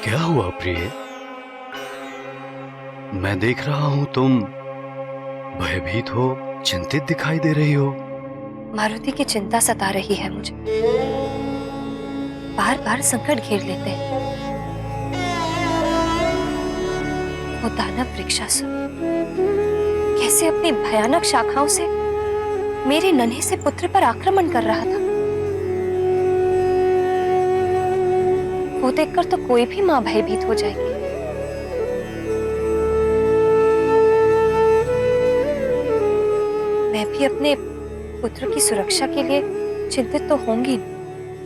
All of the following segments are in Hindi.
क्या हुआ प्रिय? मैं देख रहा हूं तुम भयभीत हो, चिंतित दिखाई दे रही हो। मारुति की चिंता सता रही है मुझे। बार बार संकट घेर लेते हैं। वो दानव वृक्षासुर कैसे अपनी भयानक शाखाओं से मेरे नन्हे से पुत्र पर आक्रमण कर रहा था। वो देखकर तो कोई भी मां भयभीत हो जाएगी। मैं भी अपने पुत्र की सुरक्षा के लिए चिंतित तो होंगी।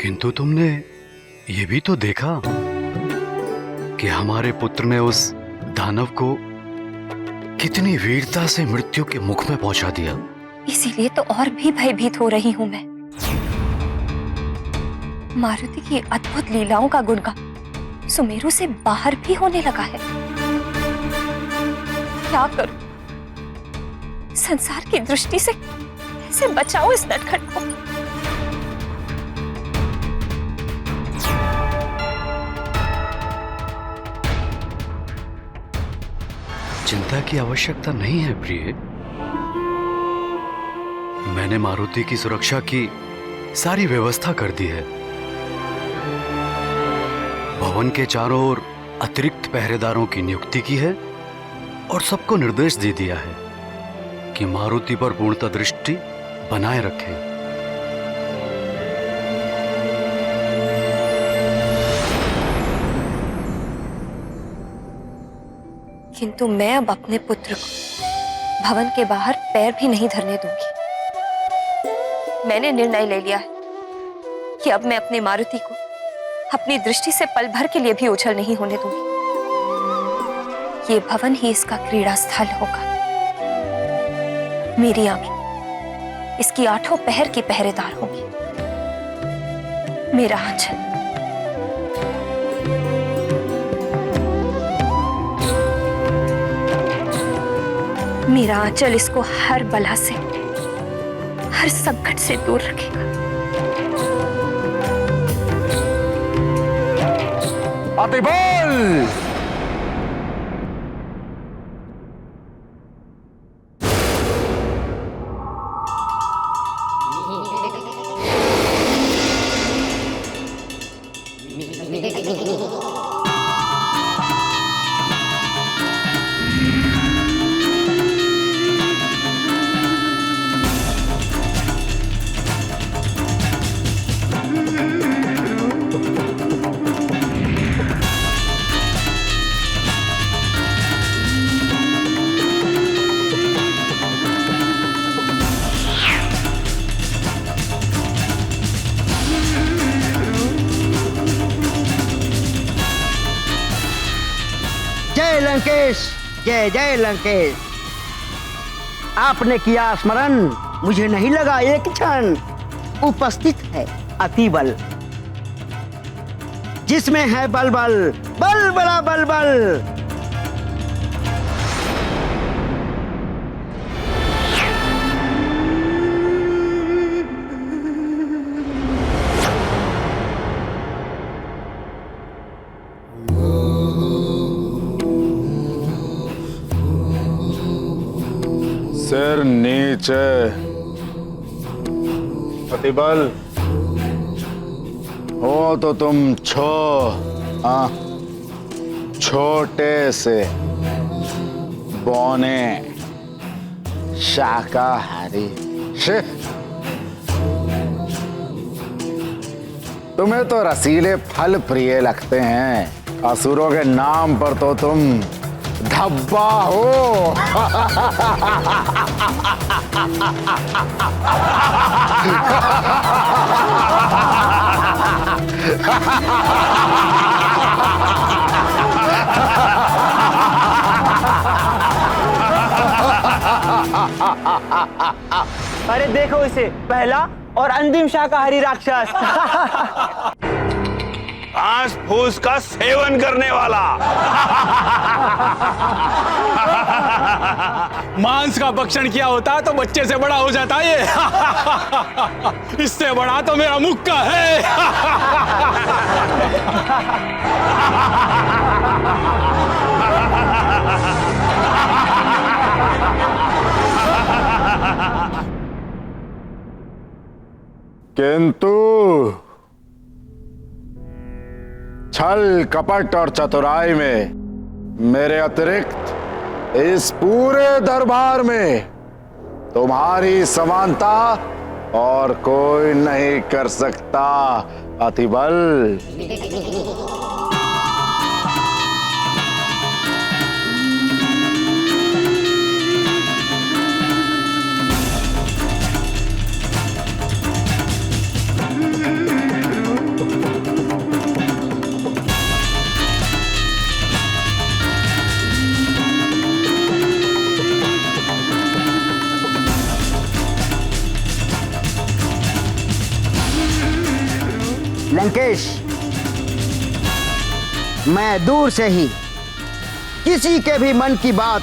किंतु तुमने ये भी तो देखा कि हमारे पुत्र ने उस दानव को कितनी वीरता से मृत्यु के मुख में पहुंचा दिया। इसीलिए तो और भी भयभीत हो रही हूं मैं। मारुति की अद्भुत लीलाओं का गुणगान सुमेरु से बाहर भी होने लगा है। क्या करूं? संसार की दृष्टि से कैसे बचाऊं इस नटखट को? चिंता की आवश्यकता नहीं है प्रिय। मैंने मारुति की सुरक्षा की सारी व्यवस्था कर दी है। भवन के चारों ओर अतिरिक्त पहरेदारों की नियुक्ति की है और सबको निर्देश दे दिया है कि मारुति पर पूर्णतः दृष्टि बनाए रखें। किंतु मैं अब अपने पुत्र को भवन के बाहर पैर भी नहीं धरने दूंगी। मैंने निर्णय ले लिया है कि अब मैं अपनी मारुति को अपनी दृष्टि से पल भर के लिए भी ओझल नहीं होने दूंगी। ये भवन ही इसका क्रीड़ा स्थल होगा। मेरी आंखें इसकी आठों पहर की पहरेदार होंगी। मेरा आंचल मेरा आंचल इसको हर बला से, हर संकट से दूर रखेगा। अतिबल! जय लंकेश, जय जय लंकेश। आपने किया स्मरण, मुझे नहीं लगा एक क्षण। उपस्थित है अतिबल, जिसमें है बल बल, बल बड़ा बल बल। सिर नीचे। अतिबल हो तो तुम छोटे से बौने शाकाहारी। तुम्हें तो रसीले फल प्रिय लगते हैं। असुरों के नाम पर तो तुम धब्बा हो। अरे देखो इसे, पहला और अंतिम शाकाहारी राक्षस। घास फूस का सेवन करने वाला। मांस का भक्षण किया होता तो बच्चे से बड़ा हो जाता ये। इससे बड़ा तो मेरा मुक्का है। छल कपट और चतुराई में मेरे अतिरिक्त इस पूरे दरबार में तुम्हारी समानता और कोई नहीं कर सकता अतिबल। लंकेश, मैं दूर से ही किसी के भी मन की बात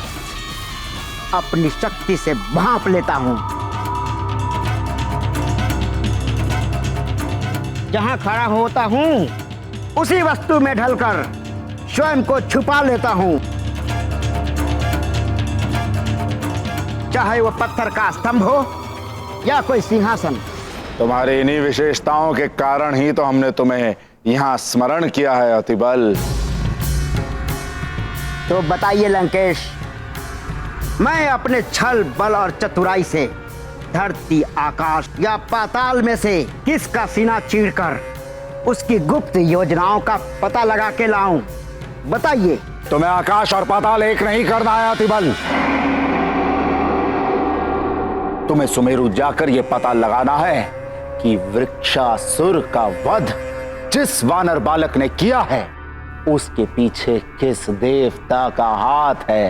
अपनी शक्ति से भांप लेता हूं। जहां खड़ा होता हूं उसी वस्तु में ढलकर स्वयं को छुपा लेता हूं, चाहे वो पत्थर का स्तंभ हो या कोई सिंहासन। तुम्हारी इन्हीं विशेषताओं के कारण ही तो हमने तुम्हें यहां स्मरण किया है अतिबल। तो बताइए लंकेश, मैं अपने छल बल और चतुराई से धरती आकाश या पाताल में से किसका सीना चीरकर उसकी गुप्त योजनाओं का पता लगा के लाऊं? बताइए। तुम्हें आकाश और पाताल एक नहीं करना है अतिबल। तुम्हें सुमेरु जाकर यह पता लगाना है कि वृक्षासुर का वध जिस वानर बालक ने किया है उसके पीछे किस देवता का हाथ है।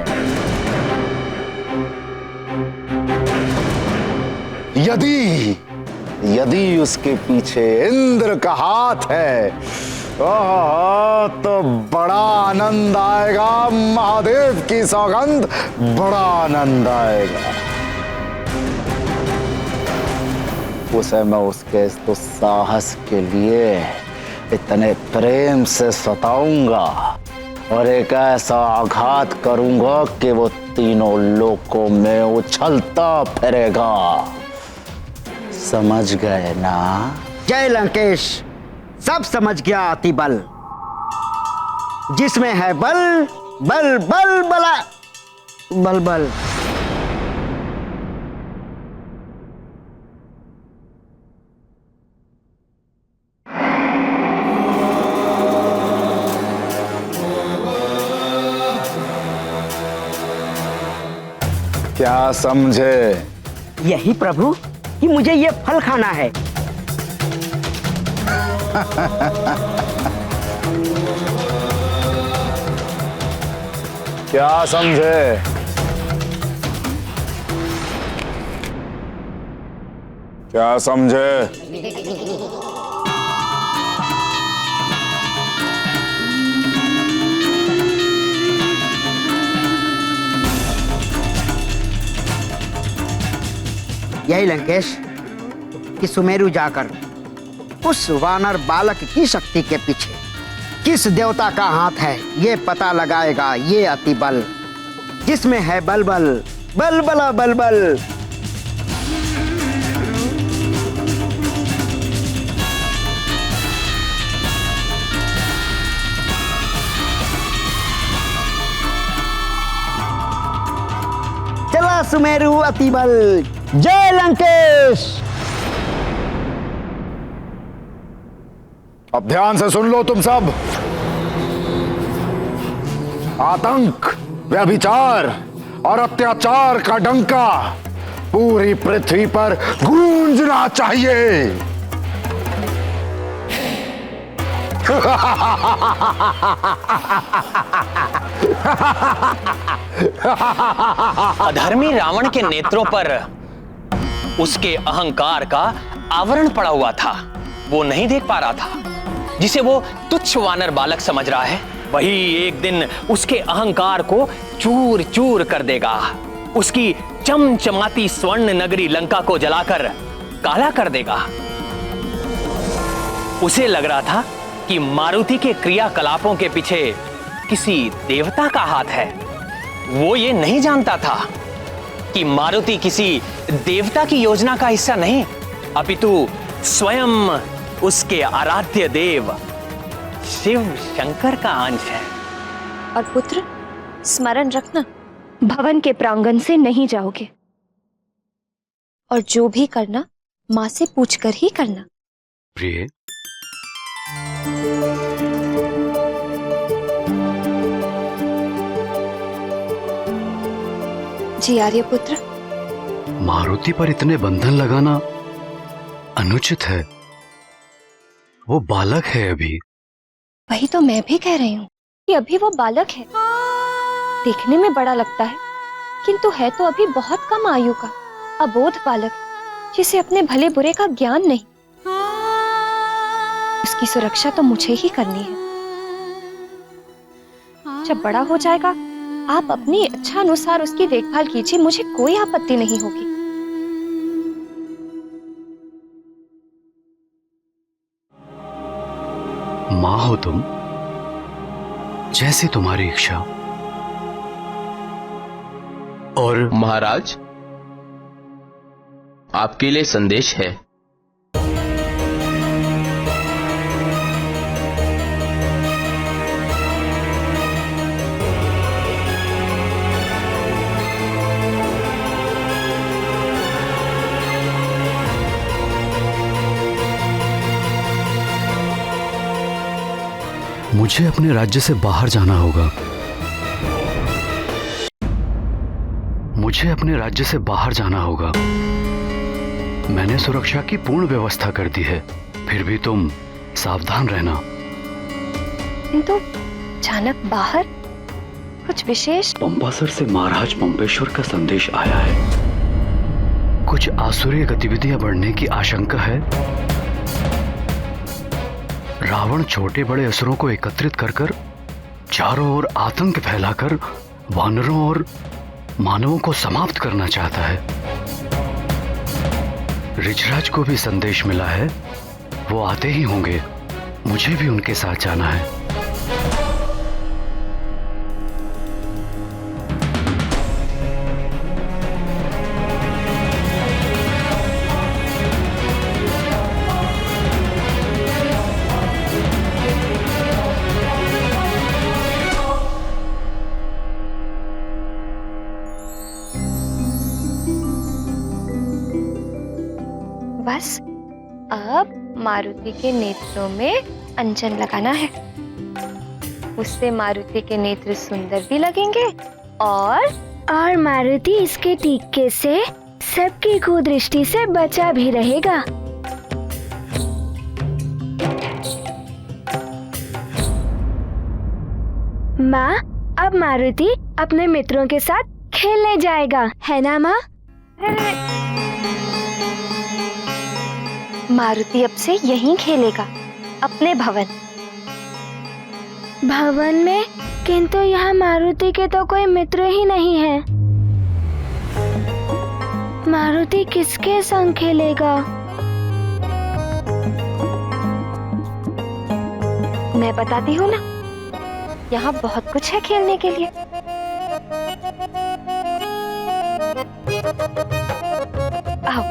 यदि उसके पीछे इंद्र का हाथ है तो बड़ा आनंद आएगा, महादेव की सौगंध, बड़ा आनंद आएगा। उसे मैं उसके इस दुस्साहस के लिए इतने प्रेम से सताऊंगा और एक ऐसा आघात करूंगा कि वो तीनों लोकों में उछलता फिरेगा। समझ गए ना? जय लंकेश, सब समझ गया अतिबल। जिसमें है बल बल बल बला बल बल। क्या समझे? यही प्रभु कि मुझे ये फल खाना है। क्या समझे? क्या समझे? यही लंकेश कि सुमेरु जाकर उस वानर बालक की शक्ति के पीछे किस देवता का हाथ है ये पता लगाएगा ये अतिबल। जिसमें है बल बल बल बला बल बल। चला सुमेरु अतिबल। जय लंकेश। अब ध्यान से सुन लो तुम सब। आतंक, व्यभिचार और अत्याचार का डंका पूरी पृथ्वी पर गूंजना चाहिए। अधर्मी रावण के नेत्रों पर उसके अहंकार का आवरण पड़ा हुआ था। वो नहीं देख पा रहा था। जिसे वो तुच्छ वानर बालक समझ रहा है वही एक दिन उसके अहंकार को चूर चूर कर देगा। उसकी चमचमाती स्वर्ण नगरी लंका को जलाकर काला कर देगा। उसे लग रहा था कि मारुति के क्रियाकलापों के पीछे किसी देवता का हाथ है। वो ये नहीं जानता था कि मारुति किसी देवता की योजना का हिस्सा नहीं, अपितु स्वयं उसके आराध्य देव शिव शंकर का अंश है। और पुत्र, स्मरण रखना, भवन के प्रांगण से नहीं जाओगे, और जो भी करना माँ से पूछकर ही करना। प्रिय, जी आर्यपुत्र। मारुति पर इतने बंधन लगाना अनुचित है। वो बालक है अभी। वही तो मैं भी कह रही हूँ कि अभी वो बालक है। देखने में बड़ा लगता है, किंतु है तो अभी बहुत कम आयु का अबोध बालक, जिसे अपने भले बुरे का ज्ञान नहीं। उसकी सुरक्षा तो मुझे ही करनी है। जब बड़ा हो जाएगा, आप अपनी इच्छा अनुसार उसकी देखभाल कीजिए, मुझे कोई आपत्ति नहीं होगी। माँ हो तुम, जैसी तुम्हारी इच्छा। और महाराज, आपके लिए संदेश है। मुझे अपने राज्य से बाहर जाना होगा। मुझे अपने राज्य से बाहर जाना होगा। मैंने सुरक्षा की पूर्ण व्यवस्था कर दी है, फिर भी तुम सावधान रहना। किंतु अचानक बाहर कुछ विशेष? पंपासर से महाराज पंपेश्वर का संदेश आया है। कुछ आसुरी गतिविधियां बढ़ने की आशंका है। रावण छोटे बड़े असुरों को एकत्रित कर चारों ओर आतंक फैलाकर वानरों और मानवों को समाप्त करना चाहता है। ऋषराज को भी संदेश मिला है, वो आते ही होंगे। मुझे भी उनके साथ जाना है। बस अब मारुति के नेत्रों में अंजन लगाना है। उससे मारुति के नेत्र सुंदर भी लगेंगे और मारुति इसके टीके से सबकी कुदृष्टि से बचा भी रहेगा। माँ, अब मारुति अपने मित्रों के साथ खेलने जाएगा, है ना माँ? मारुति अब से यहीं खेलेगा, अपने भवन। भवन में? किंतु यहाँ मारुति के तो कोई मित्र ही नहीं है। मारुति किसके संग खेलेगा? मैं बताती हूँ ना, यहाँ बहुत कुछ है खेलने के लिए। आओ।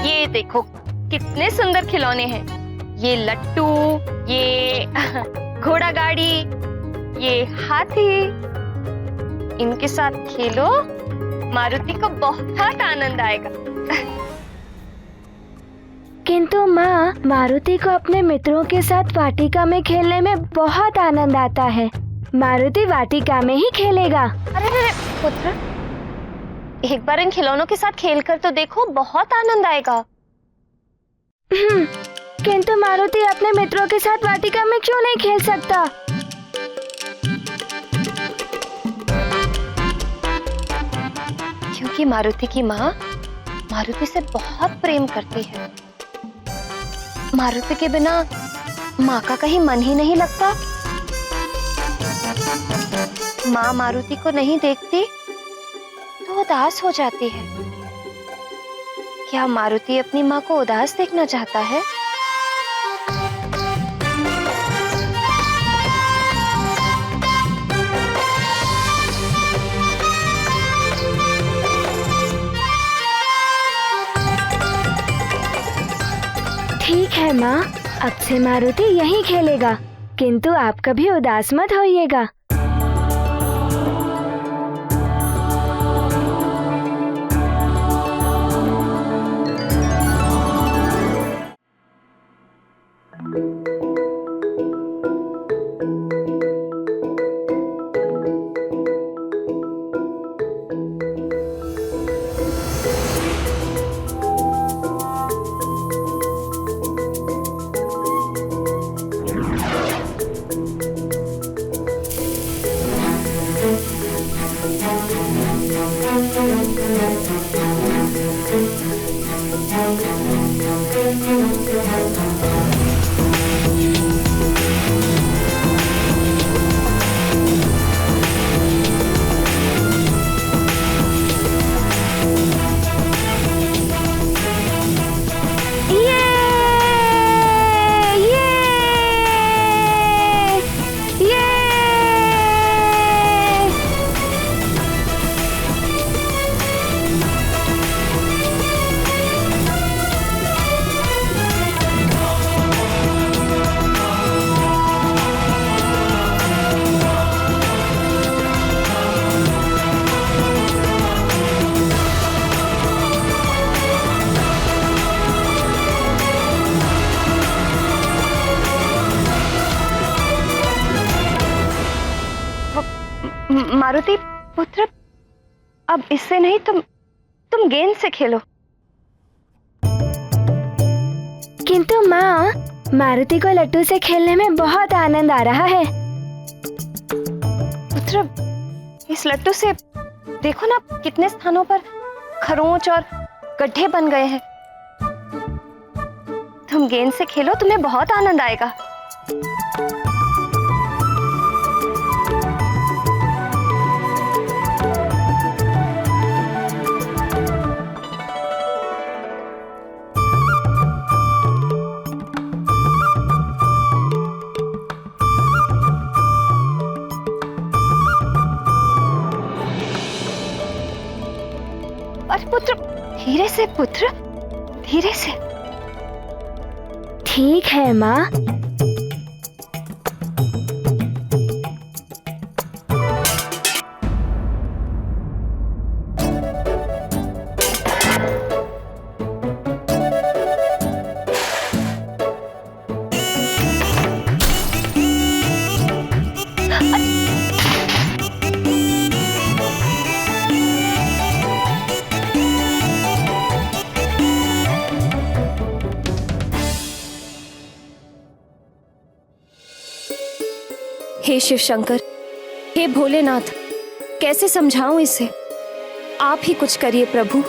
ये देखो कितने सुंदर खिलौने हैं। ये लट्टू, ये घोड़ा गाड़ी, ये हाथी। इनके साथ खेलो, मारुति को बहुत आनंद आएगा। किंतु माँ, मारुति को अपने मित्रों के साथ वाटिका में खेलने में बहुत आनंद आता है। मारुति वाटिका में ही खेलेगा। अरे पुत्र, एक बार इन खिलौनों के साथ खेलकर तो देखो, बहुत आनंद आएगा। किंतु मारुति अपने मित्रों के साथ वाटिका में क्यों नहीं खेल सकता? क्योंकि मारुति की माँ मारुति से बहुत प्रेम करती है। मारुति के बिना माँ का कहीं मन ही नहीं लगता। माँ मारुति को नहीं देखती तो उदास हो जाती है। क्या मारुति अपनी माँ को उदास देखना चाहता है? ठीक है माँ, अब से मारुति यहीं खेलेगा, किंतु आप कभी उदास मत होइएगा। मारुति पुत्र, अब इससे नहीं, तुम गेंद से खेलो। किंतु माँ, मारुति को लट्टू से खेलने में बहुत आनंद आ रहा है। पुत्र, इस लट्टू से देखो ना कितने स्थानों पर खरोंच और गड्ढे बन गए हैं। तुम गेंद से खेलो, तुम्हें बहुत आनंद आएगा। अरे पुत्र, धीरे से पुत्र, धीरे से। ठीक है माँ। हे शिव शंकर, हे भोलेनाथ, कैसे समझाऊं इसे? आप ही कुछ करिए प्रभु।